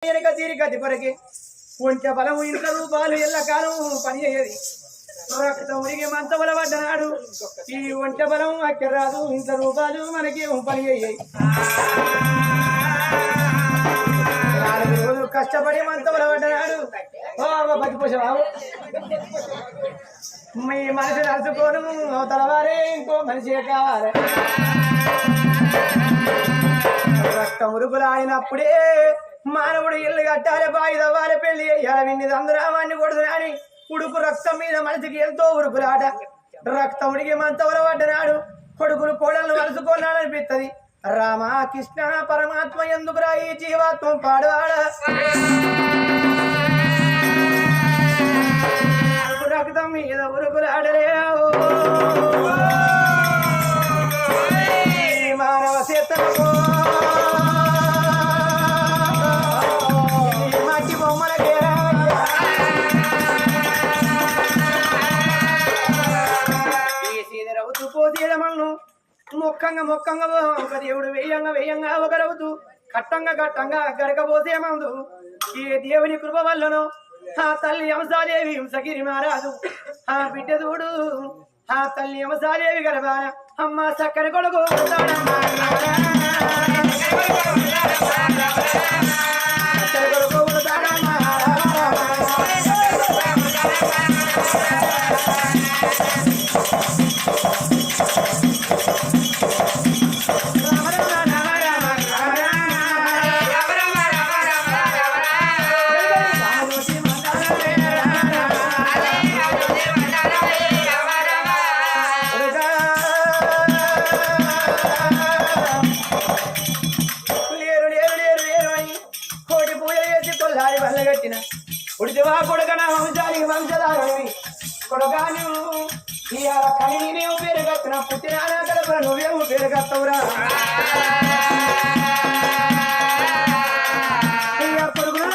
వెనక తీరి గతి కొరకే ఒంట బలము ఇంత రూపాలు ఎల్లకాలం పని అయ్యేది రక్తం ఉడిగి మంచబల పడ్డనాడు ఈ ఒంట బలం అక్కడ రాదు ఇంత రూపాయలు మనకి పని అయ్యాయి 4 రోజులు కష్టపడి మంచబల పడ్డనాడు బతిపోసావు మీ మనిషి నడుచుకోను అవతలవారే ఇంకో మనిషే కావాలి రక్తం ఉరుగులు ఆయనప్పుడే మానవుడు ఇల్లు కట్టాలి బాయి తవ్వాలి పెళ్లి అయ్యాలి విన్ని అందరావాన్ని కొడుతురాని ఉడుకు రక్తం మీద మనిషికి ఎంతో ఉరుకులాట రక్తం ఉడికి మంతవల పడ్డనాడు కొడుకులు కోడలను వలుసుకున్నాడు అనిపిస్తుంది రామ కృష్ణ పరమాత్మ ఎందుకురా ఈ జీవాత్మ పాడవాడ రక్తం మీద ఉరుకులాడలే మానవ చేతలకు మట్టి బొమ్మలకే పోతీయడమను మొక్కంగా ఒక దేవుడు వేయంగా ఒకరవుతూ కట్టంగా గరకపోతేమందు ఈ దేవుని కృప వల్లనో ఆ తల్లి అంశాదేవి హింసగిరి మారాదు ఆ బిడ్డ చూడు ఆ తల్లి అంశాదేవి గర్భాన అమ్మ చక్కర కొడుకు ఉడిదివా కొడుకన వంశానికి వంశధారవి కొడుకాను ఇవాళ కని నీవు పేరు కత్తిన పుట్టిన కడప నువ్వేమో పేరు కత్తవురా కొడుకులు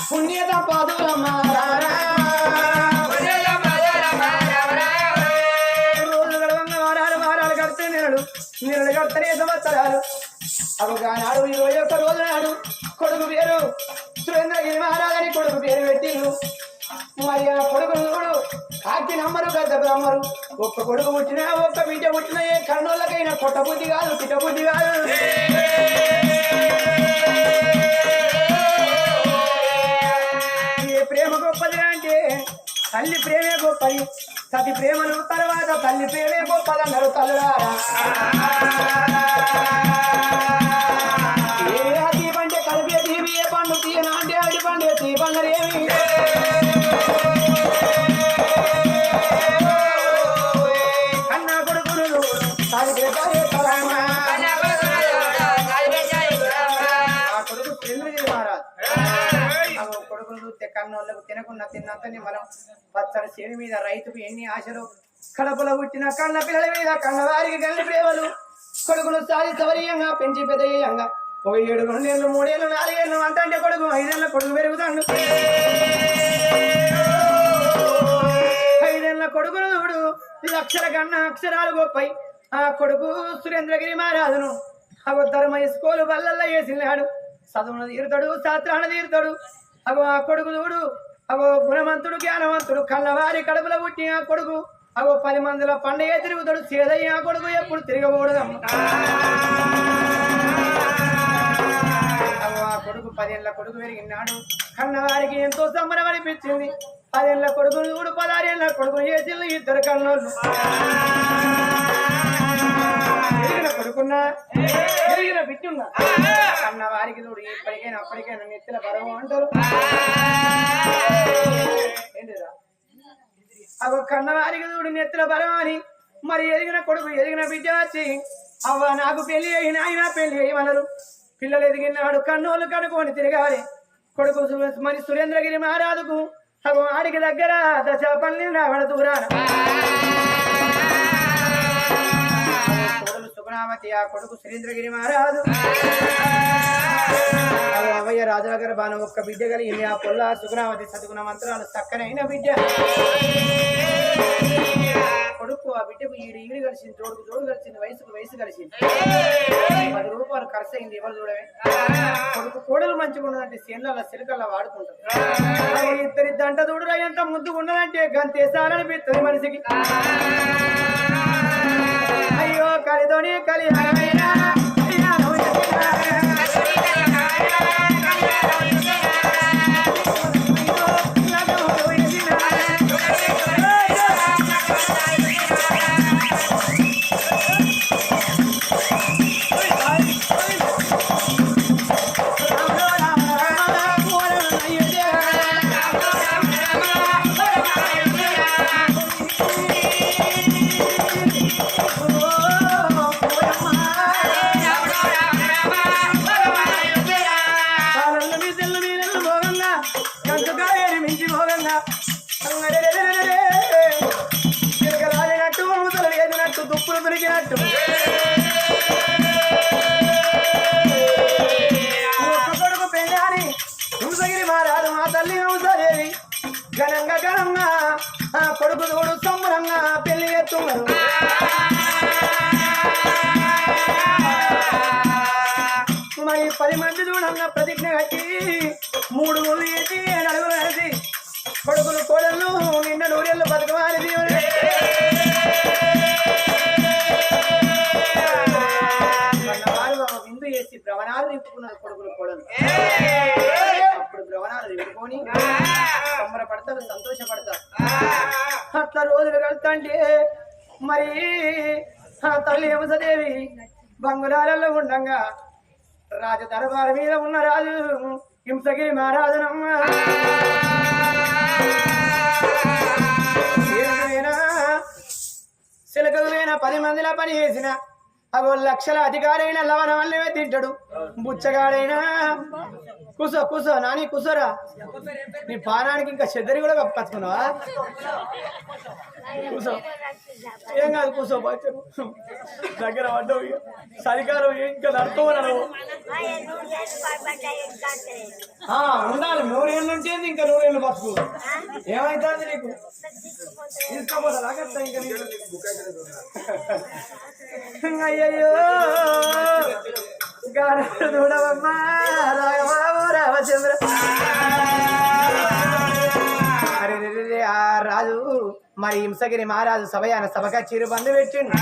పుణ్యత పాదులమ్మా నీళ్ళు కడతనే సంవత్సరాలు అవగానాడు 21 రోజు నాడు కొడుకు పేరు సురేంద్రగిరి మహారాజని కొడుకు పేరు పెట్టిండు మరి ఆ కొడుకు కాకి నమ్మరు గద్ద బ్రహ్మరు ఒక్క కొడుకు పుట్టినా ఒక్క బిడ్డ పుట్టినా ఏ కర్ణోళ్ళకైనా కొట్టబుద్ధి కాదు పిట్టబుద్ధి కాదు ఏ ప్రేమ గొప్పది అంటే తల్లి ప్రేమే గొప్పది సతి ప్రేమను తర్వాత తల్లి ప్రేమే గొప్పదన్నారు తల్లురారా ఏ దీపంటే కలిపే దీవి ఏ పండు తీయనా అంటే అడి పండే దీపంగరేమి కన్నా కొడుకులు ఆ కొడుకు చంద్రగిరి మహారాజ్ కొడుకులు చూస్తే కన్నోళ్ళకు తినకున్న తిన్నంతని మనం పచ్చని చేను మీద రైతుకు ఎన్ని ఆశలు కడపలో పుట్టిన కన్న పిల్లల మీద కన్నవారికి కన్న ప్రేమలు కొడుకులు సాది సవరీయంగా పెంచి పెద్దయ్యంగా 7 2 ఏళ్ళు 3 ఏళ్ళు 4 ఏళ్ళు అంటే కొడుకు 5 ఏళ్ళ కొడుకు పెరుగుతాడు 5 ఏళ్ళ కొడుకును చూడు లక్షల కన్నా అక్షరాలు గొప్పై ఆ కొడుకు సురేంద్రగిరి మహారాజును అగో ధర్మ స్కూలు బల్లల్లో వేసినాడు చదువును తీరుతాడు శాస్త్రాన్ని తీరుతాడు అగో ఆ కొడుకు చూడు అగో గుణవంతుడు జ్ఞానవంతుడు కన్నవారి కడుపులో పుట్టి ఆ కొడుకు అగో 10 మందిలో పండుగ తిరుగుతాడు చేదయ్య ఆ కొడుకు ఎప్పుడు తిరగకూడదమ్మ అగో ఆ కొడుకు 10 ఏళ్ళ కొడుకు పెరిగినాడు కన్నవారికి ఎంతో సంబరం అనిపించింది 10 ఏళ్ళ కొడుకు చూడు 16 ఏళ్ళ కొడుకు చేసిళ్ళు 2 కన్నోళ్ళు కొడుకున్నా బిట్టున్నా కన్న వారికి చూడు ఇప్పటికైనా అప్పటికైనా నెత్తిన బరువు అంటారు ఏంటిరా అగో కన్నవారికి చూడు నెత్తిన బరువు అని మరి ఎదిగిన కొడుకు ఎదిగిన బిడ్డ వచ్చి అవ్వ నాకు పెళ్లి అయిన ఆయన పెళ్లి అయ్యమన్నారు పిల్లలు ఎదిగినాడు కన్నోళ్ళు కనుక్కొని తిరగాలి కొడుకు మరి సురేంద్రగిరి మహారాజుకు అగో ఆడికి దగ్గర దశాపల్లి రావణ దూరాన సుగుణావతి ఆ కొడుకు సురేంద్రగిరి మహారాజు అవయ్య రాజుల గారు బాను ఒక్క బిడ్డ కలిగింది ఆ పొల్ల సుగుణావతి చదువుకున్న మంత్రాలు చక్కనైన బిడ్డ బిడ్డకు ఈడు కలిసింది, జోడు కలిసింది, వయసు కలిసింది. 10 రూపాయలు ఖర్చు అయింది. ఎవరు చూడవే కొడుకు కోడలు మంచిగా ఉన్నదంటే సేన్ల సిలకల్లా వాడుకుంటారు. ఇద్దరి దంట చూడరా ఎంత ముద్దుగా ఉన్నదంటే గంతేసాలనిపిస్తుంది మనిషికి. అయ్యో కలితోని కలిహారైనా దుప్పులు దొరికినట్టు కొడుకు పెళ్ళాని హింసగిరి మారాదు మా తల్లి హంసదేవి ఘనంగా కొడుకు తోడు సంబరంగా పెళ్లి ఎత్తున్నారు. మరి 10 మంది చూడంగా ప్రతిజ్ఞ కట్టి 3 ముళ్ళు వేసి 7 అడుగులు వేసి కొడుకులు కోడళ్ళు నిన్న 100 ఏళ్ళు బతకవాలి దేవుడు. విందు చేసి భ్రవణాలు నింపుకున్నారు కొడుకులు కోడలు. అప్పుడు భ్రవణాలు నింపుకొని సంబరపడతారు, సంతోషపడతారు. అట్లా రోజులు వెళ్తాంటే మరి తల్లి హంసదేవి బంగుళాలలో ఉండగా రాజ దర్బారు మీద ఉన్న రాజు హింసగిరి మహారాజనమ్మ సిలకలైన 10 మందిలా పని చేసిన అగో లక్షల అధికారైన లవణ వల్లమే తింటాడు. బుచ్చగాడైనా కూసో నాని కూసోరా, నీ పానానికి ఇంకా చెద్దరి కూడా కప్పుకొచ్చుకున్నావా? కూసో, ఏం కాదు కూసో. దగ్గర పడ్డావు, సరికాలం ఇంకా నడుకోవను ఉండాలి. 100 ఏళ్ళు ఉంటేది ఇంకా 100 ఏళ్ళు బతుకు. ఏమైతుంది నీకు? తీసుకోపోతా నాకత్తా ఇంకా అయ్యయ్యో చూడవమ్మా రాఘబాబు రామచంద్ర. అరే ఆ రాజు మరి హింసగిరి మహారాజు సభగా చిరు బంధు పెట్టిండు.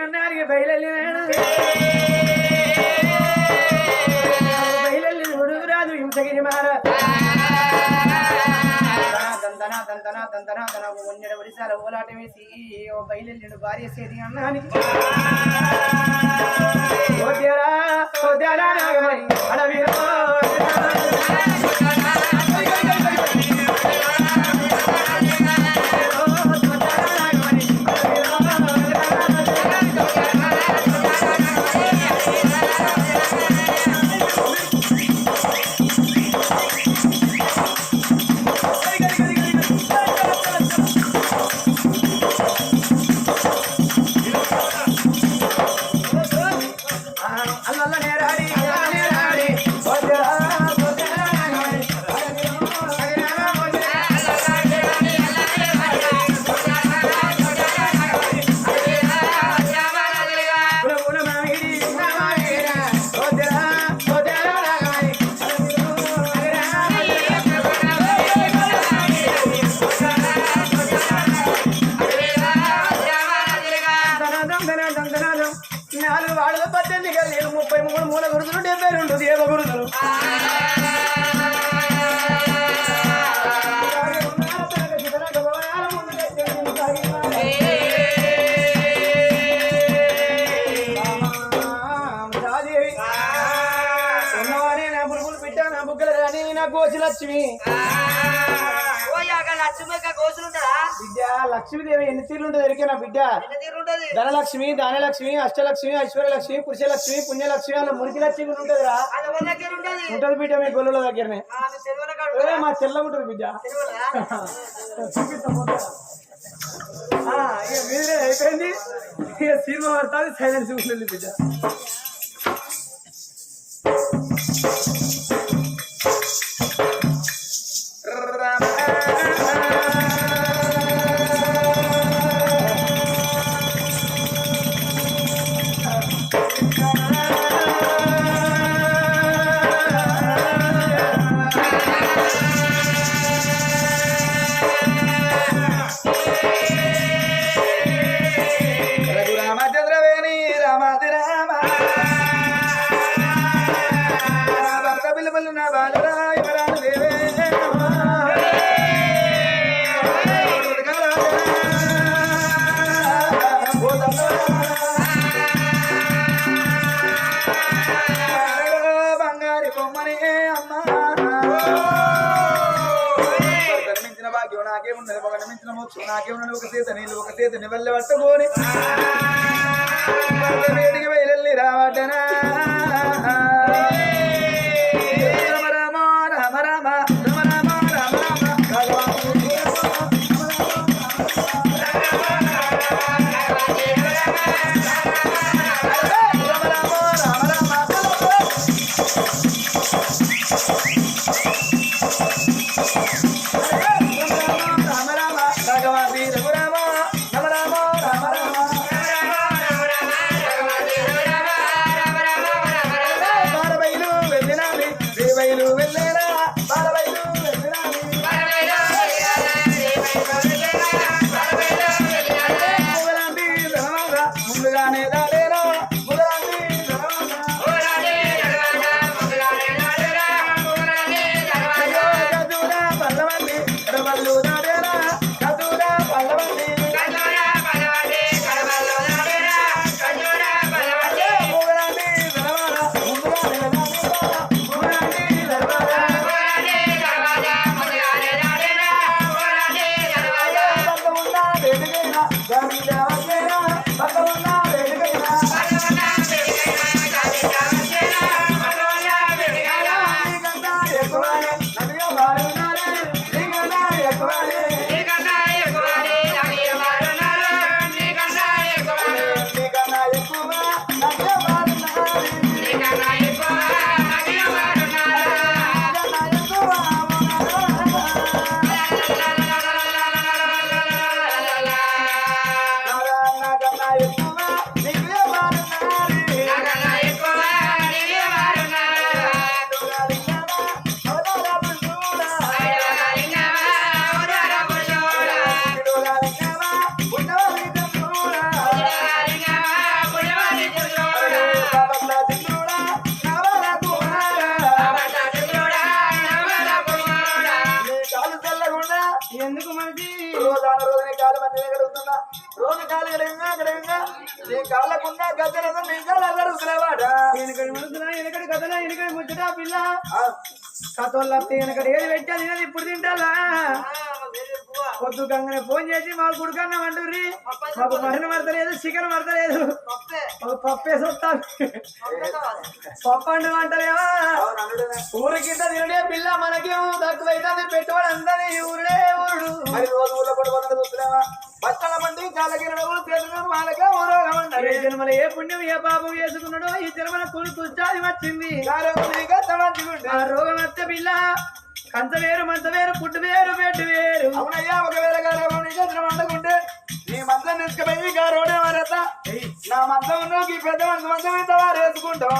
అన్నానికి బయలుదేరాడు. చూడు రాజు హింసగిరి మహారాజు దంతన ఒడిశాల ఓలాట వేసి బయలుదేడు భార్య సేది అన్నానికి అడవిలో లక్ష్మి బిడ్డ లక్ష్మీదేవి ఎన్ని తీర్లు ఉంటుంది ఎరికేనా బిడ్డ? ధనలక్ష్మి, దానలక్ష్మి, అష్టలక్ష్మి, ఐశ్వర్యలక్ష్మి, పురుషలక్ష్మి, పుణ్యలక్ష్మి, అలా మురికి లక్ష్మి ఉంటదిరా. ఉంటది బిడ్డ మీ గొల్లుల దగ్గరనే. మా చెల్ల ఉంటుంది బిడ్డ. ఇక మీరే అయిపోయింది. ఇక సినిమా పడుతుంది, సైలెన్స్ ఉంటుంది బిడ్డ. భాగ్యం నాకేమున్నది ఒక నిమించిన మోక్షం నాకేమున్నది ఒక చేత నీళ్ళు ఒక చేత నివెళ్ళ పట్టుకొని వేడికి వెళ్ళి రావటనా రామ రామ రామ రామ రామ రామ రామ ఎందుకు మనకి రోజు కాలు మంది గడుగుతున్నా రోజు కాలు గడగా నీ కాళ్ళకున్నా గద్దెలతో నీ కాళ్ళు గడుగుతున్నావాడ వెనకడి మనసులా వెనకడి కథలా వెనకడి ముచ్చటా పిల్ల కథోళ్ళ వెనకడి ఏది పెట్టాలి ఇప్పుడు తింటాలా పొద్దు గంగనే ఫోన్ చేసి మా గుడికన్నా అంటుర్రి మాకు మటన్ పడతలేదు చికెన్ పడతలేదు మాకు పప్పేసి వస్తారు పప్పు అంటే అంటలేవా ఊరికింత తినడే పిల్ల మనకేమో తక్కువైతే పెట్టుబడి అందరి ఊరుడే ఊరుడు మరి రోజు ఊళ్ళో పడిపోతుంది చూస్తున్నావా బట్టల మంది కాళ్ళగిరడవులు చేతులు వాళ్ళకే ఊరోగమంటారు జన్మల ఏ పుణ్యం ఏ పాపం వేసుకున్నాడో ఈ జన్మల కులు తుచ్చాది వచ్చింది ఆ రోగం వస్తే పిల్ల కంచ వేరు మంచ వేరు పుట్టు వేరు బెడ్డు వేరు అవునయ్యా ఒకవేళ గారు వండుకుంటే నీ మంచం తీసుకుపోయి గారోడే వారత నా మంచం ఉన్న ఈ పెద్ద మంచం ఎంత వారు వేసుకుంటాం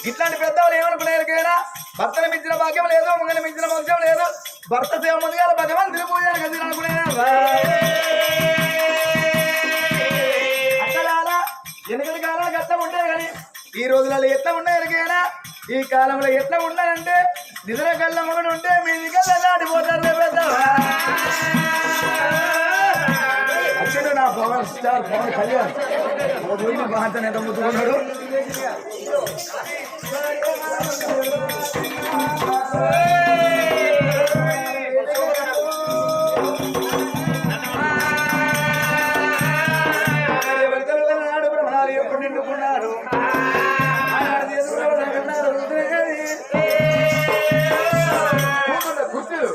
ఇట్లాంటి పెద్దవాళ్ళు ఏమనుకునేది కదా భర్తను మించిన భాగ్యం లేదు ముంగని మించిన మోక్షం లేదు భర్త సేవ ముందుగా భగవంతుని పూజలు కదా అనుకునేదా అక్కడ ఎన్నికల కాలంలో గట్ట ఉంటాయి కానీ ఈ రోజులలో ఎట్లా ఉన్నాయి కదా ఈ కాలంలో ఎట్లా ఉన్నాయంటే నిద్ర కళ్ళ మొగడు ఉంటే మీ దగ్గర దాటిపోతారు పెద్దవా అచ్చుడు నా పవర్ స్టార్ పవన్ కళ్యాణ్ బాగా ఎంత ముద్దుకున్నాడు నాడు బ్రహ్మాలు ఎప్పుడు నిండుకున్నారు గుర్తులు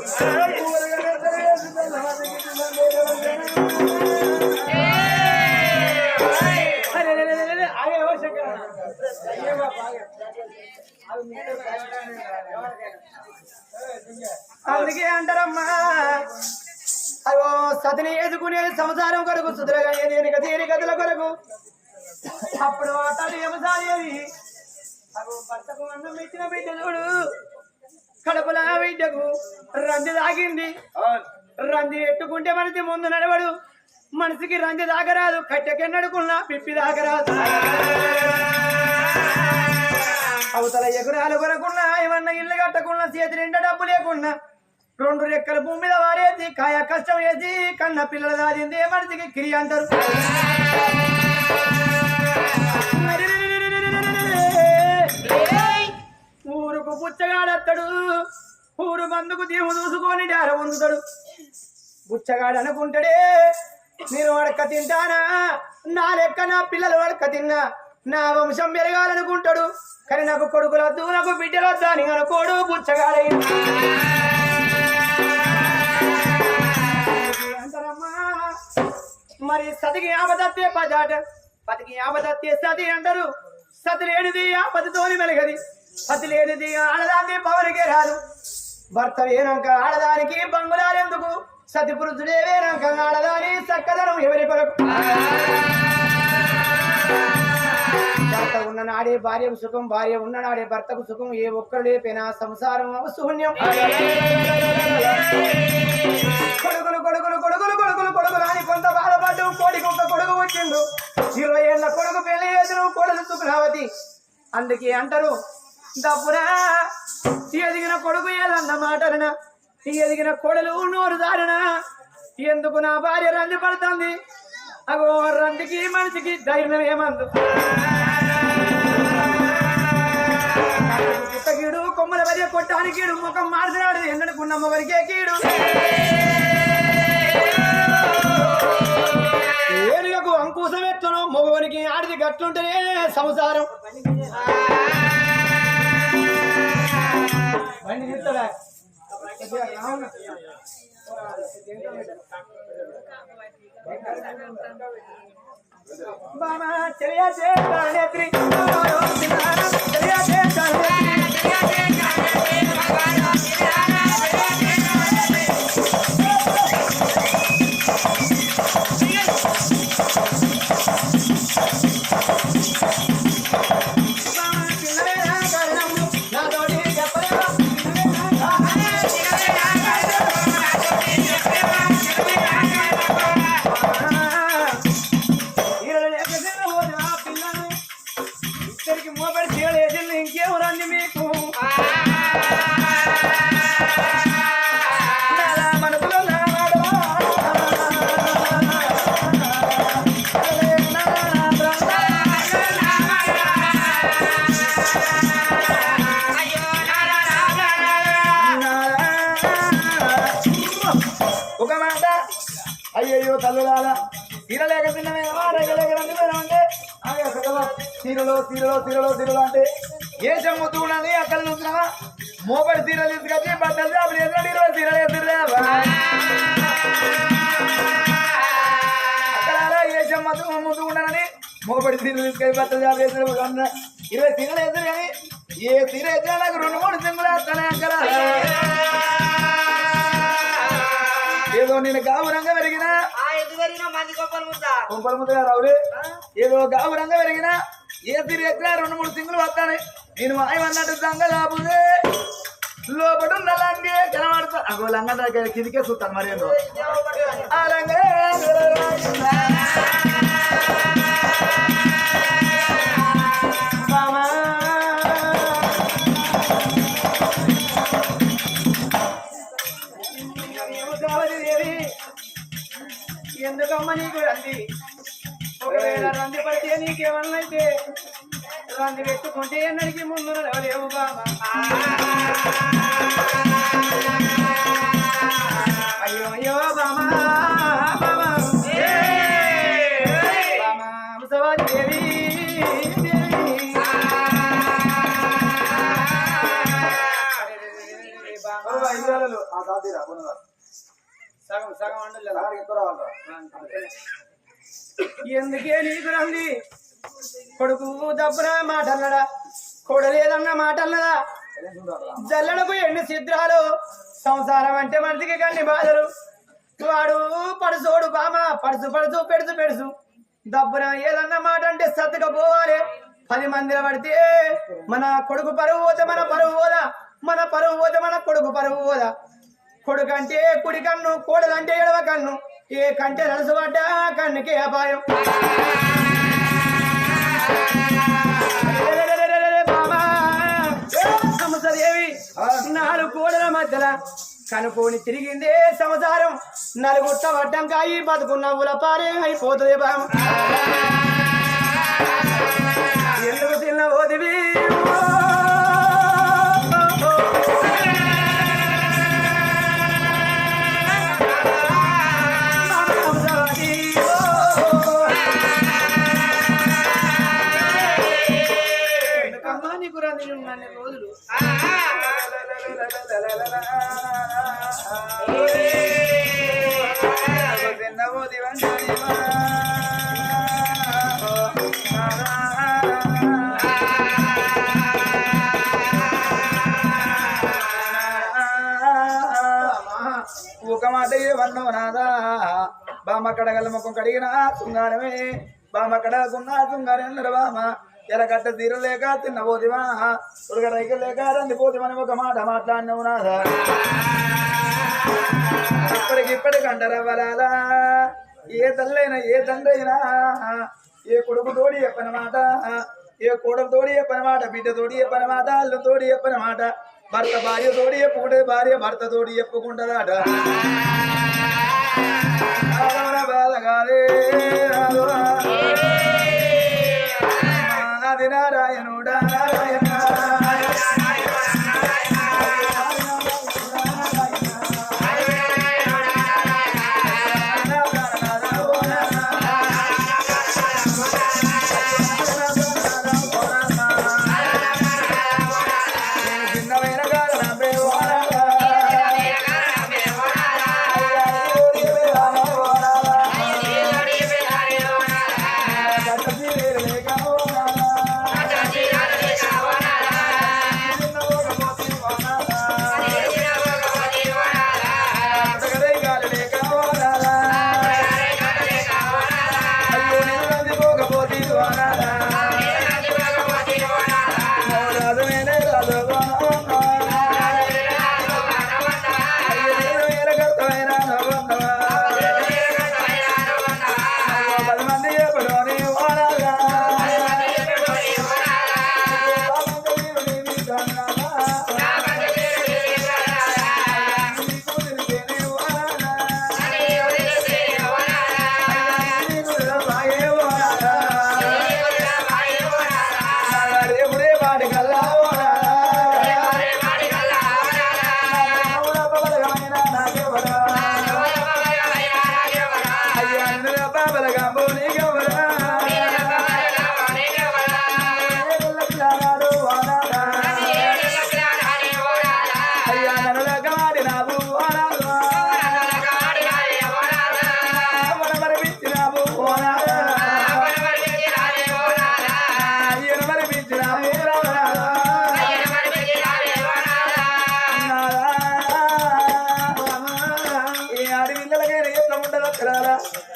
అందుకే అంటారమ్మా అగో సతిని ఎదుకునేది సంసారం కొరకు సుధరగా ఏదేనిక దేని గదుల కొరకు అప్పుడు ఆ తల్లి ఏమసాయేది అగో భర్తకు అన్నం ఇచ్చిన బిడ్డ చూడు కడుపుల బిడ్డకు రంది తాగింది రంది ఎట్టుకుంటే మనిషి ముందు నడవడు మనిషికి రంది దాగరాదు కట్టెకెన్నడుకున్నా పిప్పి దాగరాదు అవతల ఎగురాలు కొరకున్నా ఏమన్నా ఇల్లు కట్టకున్నా చేతి నిండా డబ్బు లేకున్నా 2 రెక్కల భూమి మీద వారేసి కాయ కష్టం వేసి కన్న పిల్లల దాచింది మనిషికి కిరి అంటారు ఊరుకు పుచ్చగాడత్తడు ఊరు బందుకు దీవు చూసుకొని డార పొందుతాడు బుచ్చగాడు అనుకుంటాడే నేను వడక తింటానా నా లెక్క నా పిల్లలు వడక తిన్నా నా వంశం పెరగాలనుకుంటాడు కానీ నాకు కొడుకులొద్దు నాకు బిడ్డలొద్దు అని అనుకోడు బుచ్చగాడై అంటారమ్మా మరి సతికి ఆపదత్తే పదాట పతికి ఆపదత్తే సతి అంటారు సతి లేనిది ఆపదతోని మెలగది సతి లేనిది ఆడదాన్ని పవనికే రాదు భర్త వేనాక ఆడదానికి బంగులాలెందుకు సతి పురుషుడే వేనాక ఆడదాని చక్కదనం ఎవరి కొరకు భర్త ఉన్న నాడే భార్యకు సుఖం భార్య ఉన్న నాడే భర్తకు సుఖం ఏ ఒక్కరు లేపైనా సంసారం శూన్యం కొడుకులు కొడుకులు కొడుకులు కొడుకులు కొడుకులు అని కొంత బాధపడ్డు కోడికి ఒక కొడుకు వచ్చిండు 20 ఏళ్ళ కొడుకు పెళ్లి చేసిన కోడలు సుఖరావతి అందుకే అంటారు దప్పురా ఎదిగిన కొడుకు ఏదన్న మాటలనా ఎదిగిన కోడలు నోరు దారినా ఎందుకు నా భార్య రంది పడుతుంది అగో రందికి మనిషికి ధైర్యం ఏమందు కీడు కొమ్మల వదిలే కొట్టానికి కీడు ముఖం మార్చినాడు ఎన్నడుకున్న మొగరికే కీడు ఏనుగకు అంకుశం ఎత్తును మగవనికి ఆడిది గట్లుంటేనే సంసారం బండి తీస్తాడా బామా చెలియా చేతానేత్రి చెలియా చేతానేత్రి ఇంకేమరండి మీకు మనసులో ఒక మాట అయ్యయ్యో తల్లులారా తీరలేక తిన్నమేమో రైగలేక రండి తీరలో తీరలో తీరలో తీరలో అంటే ఏ చెమ్ముతూ ఉండాలి అక్కడ చూసినావా మోపడి తీరలు తీసుకొచ్చి బట్టలు అప్పుడు ఎదురు 20 తీరలు ఎదురులేవా అక్కడ ఏ చెమ్మతూ ముందు ఉండాలని మోపడి తీరలు తీసుకొచ్చి బట్టలు జాబ్ ఎదురు 20 తీరలు ఎదురు కానీ ఏ తీర ఎదురు నాకు 2-3 చెమ్ములు వేస్తానే అక్కడ ఏదో నేను గావురంగా పెరిగినా కొంపల ముద్ద రావులే ఏదో గావురంగా పెరిగినా ఏ తీరు ఎక్కడ 2-3 సింగులు వస్తాను నేను మాయమన్నట్టు సంగ లాభుదే లోపల లంగే కనబడతా అగో లంగ దగ్గర కిందికే చూస్తాను మరి ఏదో ఆ లంగే ఎందుకమ్మ నీకు రంది ఒకవేళ రంది పడితే నీకేమన్నైతే రంది పెట్టుకుంటే ఎన్నడికి ముందు లేవు బామా అయ్యో అయ్యో బామా బామా బామా ముసవాది దేవి సగం సగం ఎందుకే నీకు రంది కొడుకు దప్పున మాట అన్నడా కొడలేదన్న మాట అన్నదా జల్లెడకు ఎన్ని సిద్ధాలు సంసారం అంటే మనిషికి కన్ని బాధలు వాడు పడుసోడు బామ పడుసు పడుసు పెడుసు పెడుసు దబ్బున ఏదన్నా మాట అంటే సర్దుకపోవాలి 10 మందిలో పడితే మన కొడుకు పరువు పోతే మన పరువు పోదా మన పరువు పోతే మన కొడుకు పరువు పోదా కొడుకు అంటే కుడి కన్ను కోడలంటే ఎడవ కన్ను ఏ కంటే నలుసుపడ్డా కన్నుకే అపాయం దేవి 4 కోడల మధ్యల కనుకోని తిరిగిందే సంసారం నలుగుట్ట వడ్డంకాయి బతుకున్న ఉలపారే అయిపోతుంది బామ ఎందుకు తిన్న ఓదివి నీకు రంది నన్ను రోజులు ఒక మాట ఏమన్నావు నాదా బామ్మ కడగల ముఖం కడిగిన శృంగారమే బామ్మ కడగకున్న శృంగారం బామ ఎలగట్ట తీరు లేక తిన్నపోతివా ఉడగ రైకలు లేక రందిపోతివని ఒక మాట మాట్లాడినవు నాదా ఇప్పటికిప్పటికి అంటారవ్వరాదా ఏ తల్లైనా ఏ తండ్రైనా ఏ కొడుకు తోడి చెప్పని మాట ఏ కోడలు తోడి చెప్పని మాట బిడ్డ తోడి చెప్పని మాట అల్లు తోడి చెప్పని మాట భర్త భార్య తోడి చెప్పుకుంటే భార్య భర్త తోడి చెప్పుకుంటదాట బాధగాదే నాది నారాయణుడా నారాయణ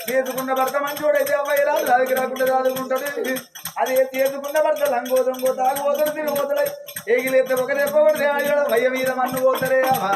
చేసుకున్న భర్త మంచోడైతే అమ్మాయి రాదు దానికి రాకుండా రాదుకుంటాడు అదే చేసుకున్న భర్త లంగో దొంగో తాగు పోతారు తిరిగి పోతాడు ఏగిలేస్తే ఒక దెబ్బ కొడితే వయ్య మీద మన్ను పోతారే అమ్మా